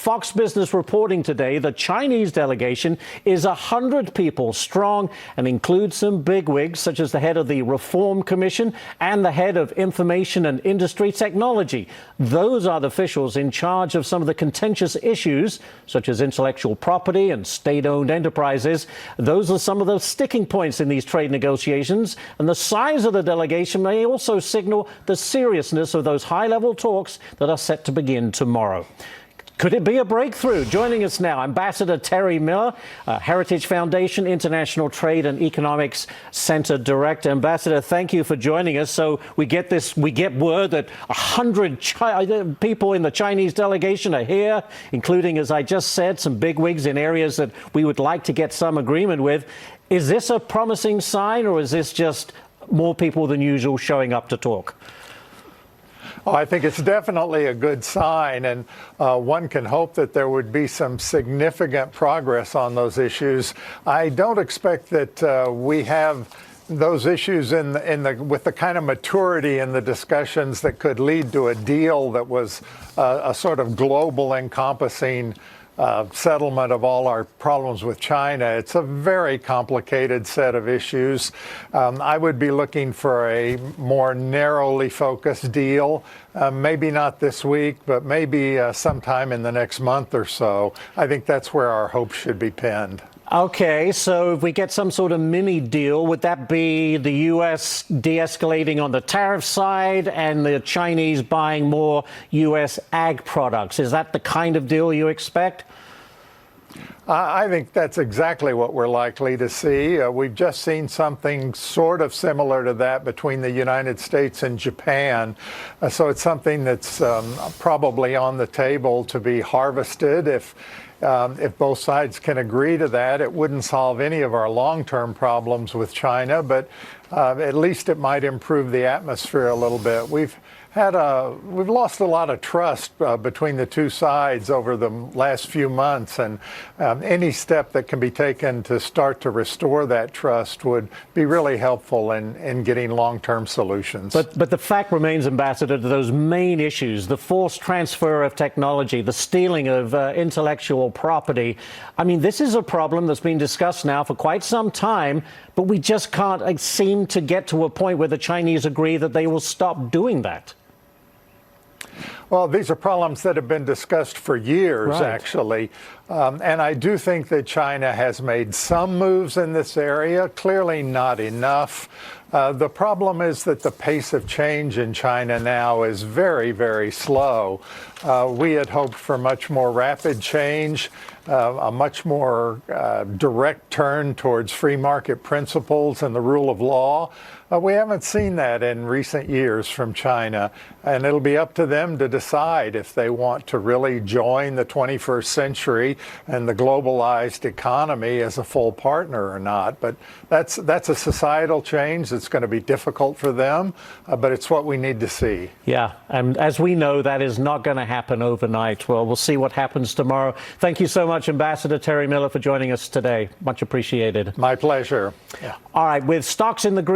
Fox Business reporting today the Chinese delegation is 100 people strong and includes some bigwigs such as the head of the Reform Commission and the head of Information and Industry Technology. Those are the officials in charge of some of the contentious issues such as intellectual property and state-owned enterprises. Those are some of the sticking points in these trade negotiations, and the size of the delegation may also signal the seriousness of those high-level talks that are set to begin tomorrow. Could it be a breakthrough? Joining us now, Ambassador Terry Miller, Heritage Foundation International Trade and Economics Center Director. Ambassador, thank you for joining us. So we get word that 100 people in the Chinese delegation are here, including, as I just said, some bigwigs in areas that we would like to get some agreement with. Is this a promising sign, or is this just more people than usual showing up to talk? Oh, I think it's definitely a good sign, and one can hope that there would be some significant progress on those issues. I don't expect that we have those issues with the kind of maturity in the discussions that could lead to a deal that was a sort of global encompassing settlement of all our problems with China. It's a very complicated set of issues. I would be looking for a more narrowly focused deal, maybe not this week, but maybe sometime in the next month or so. I think that's where our hopes should be pinned. Okay, so if we get some sort of mini deal, would that be the U.S. de-escalating on the tariff side and the Chinese buying more U.S. ag products? Is that the kind of deal you expect? I think that's exactly what we're likely to see. We've just seen something sort of similar to that between the United States and Japan. So it's something that's probably on the table to be harvested. If both sides can agree to that, it wouldn't solve any of our long-term problems with China, but at least it might improve the atmosphere a little bit. We've lost a lot of trust between the two sides over the last few months, and any step that can be taken to start to restore that trust would be really helpful in getting long-term solutions. But the fact remains, Ambassador, that those main issues, the forced transfer of technology, the stealing of intellectual property, I mean, this is a problem that's been discussed now for quite some time, but we just can't seem to get to a point where the Chinese agree that they will stop doing that. Well, these are problems that have been discussed for years, right, actually. And I do think that China has made some moves in this area, clearly not enough. The problem is that the pace of change in China now is very, very slow. We had hoped for much more rapid change, a much more direct turn towards free market principles and the rule of law. We haven't seen that in recent years from China, and it'll be up to them to decide if they want to really join the 21st century and the globalized economy as a full partner or not. But that's a societal change that's going to be difficult for them, but it's what we need to see. Yeah, and as we know, that is not going to happen overnight. Well, we'll see what happens tomorrow. Thank you so much, Ambassador Terry Miller, for joining us today. Much appreciated. My pleasure. Yeah. All right, with stocks in the green.